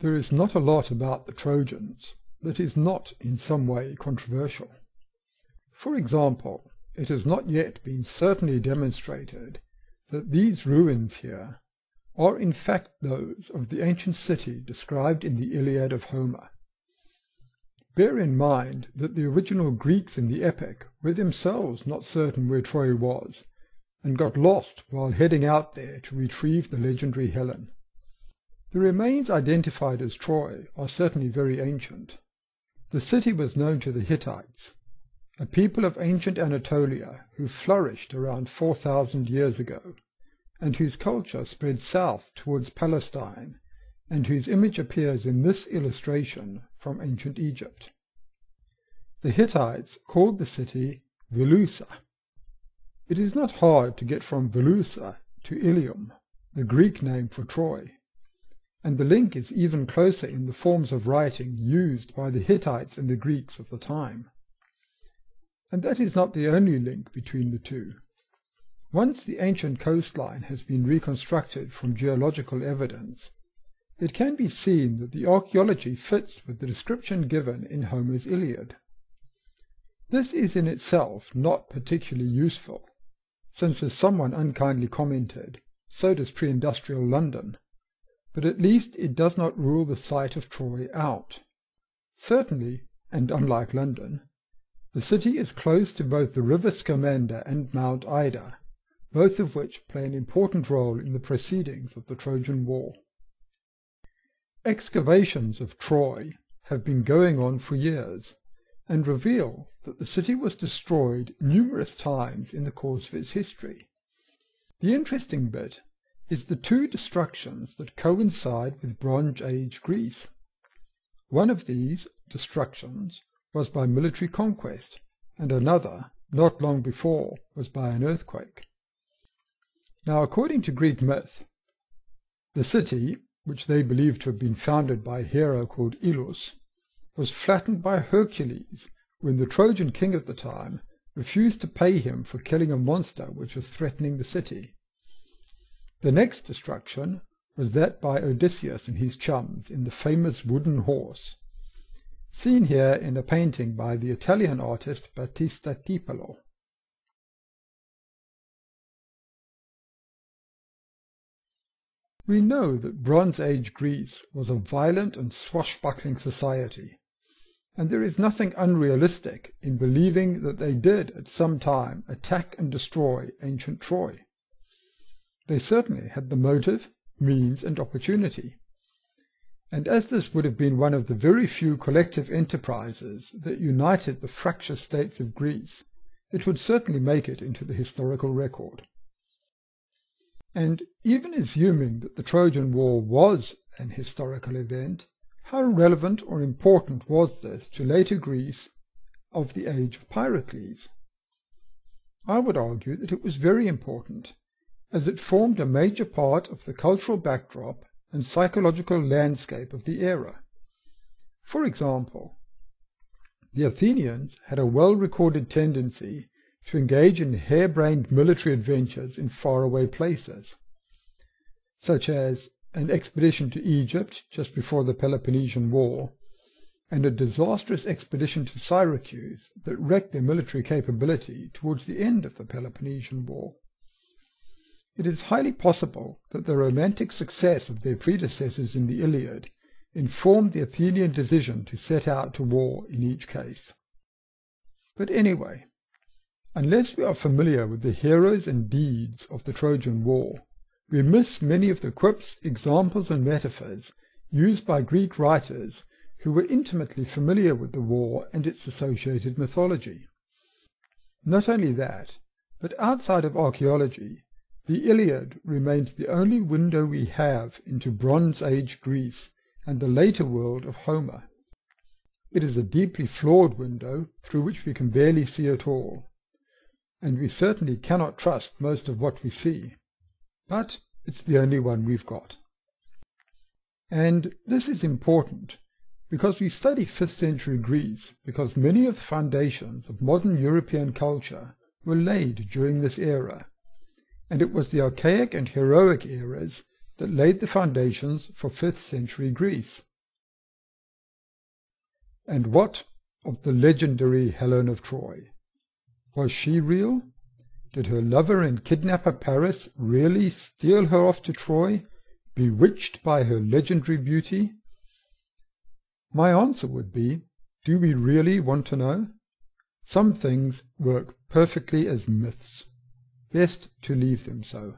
There is not a lot about the Trojans that is not in some way controversial. For example, it has not yet been certainly demonstrated that these ruins here are in fact those of the ancient city described in the Iliad of Homer. Bear in mind that the original Greeks in the epic were themselves not certain where Troy was, and got lost while heading out there to retrieve the legendary Helen. The remains identified as Troy are certainly very ancient. The city was known to the Hittites, a people of ancient Anatolia who flourished around 4,000 years ago, and whose culture spread south towards Palestine, and whose image appears in this illustration from ancient Egypt. The Hittites called the city Velusa. It is not hard to get from Velusa to Ilium, the Greek name for Troy, and the link is even closer in the forms of writing used by the Hittites and the Greeks of the time. And that is not the only link between the two. Once the ancient coastline has been reconstructed from geological evidence, it can be seen that the archaeology fits with the description given in Homer's Iliad. This is in itself not particularly useful, since, as someone unkindly commented, so does pre-industrial London, but at least it does not rule the site of Troy out. Certainly, and unlike London, the city is close to both the river Scamander and Mount Ida, both of which play an important role in the proceedings of the Trojan War. Excavations of Troy have been going on for years, and reveal that the city was destroyed numerous times in the course of its history. The interesting bit is the two destructions that coincide with Bronze Age Greece. One of these destructions was by military conquest, and another, not long before, was by an earthquake. Now, according to Greek myth, the city, which they believe to have been founded by a hero called Ilus, was flattened by Hercules when the Trojan king of the time refused to pay him for killing a monster which was threatening the city. The next destruction was that by Odysseus and his chums in the famous wooden horse, seen here in a painting by the Italian artist Battista Tiepolo. We know that Bronze Age Greece was a violent and swashbuckling society, and there is nothing unrealistic in believing that they did at some time attack and destroy ancient Troy. They certainly had the motive, means, and opportunity, and as this would have been one of the very few collective enterprises that united the fractious states of Greece, it would certainly make it into the historical record. And even assuming that the Trojan War was an historical event, how relevant or important was this to later Greece of the age of Pericles? I would argue that it was very important, as it formed a major part of the cultural backdrop and psychological landscape of the era. For example, the Athenians had a well-recorded tendency to engage in harebrained military adventures in faraway places, such as an expedition to Egypt just before the Peloponnesian War, and a disastrous expedition to Syracuse that wrecked their military capability towards the end of the Peloponnesian War. It is highly possible that the romantic success of their predecessors in the Iliad informed the Athenian decision to set out to war in each case. But anyway, unless we are familiar with the heroes and deeds of the Trojan War, we miss many of the quips, examples, and metaphors used by Greek writers who were intimately familiar with the war and its associated mythology. Not only that, but outside of archaeology, the Iliad remains the only window we have into Bronze Age Greece and the later world of Homer. It is a deeply flawed window through which we can barely see at all, and we certainly cannot trust most of what we see, but it's the only one we've got. And this is important because we study 5th century Greece because many of the foundations of modern European culture were laid during this era, and it was the archaic and heroic eras that laid the foundations for 5th century Greece. And what of the legendary Helen of Troy? Was she real? Did her lover and kidnapper Paris really steal her off to Troy, bewitched by her legendary beauty? My answer would be, do we really want to know? Some things work perfectly as myths. Best to leave them so.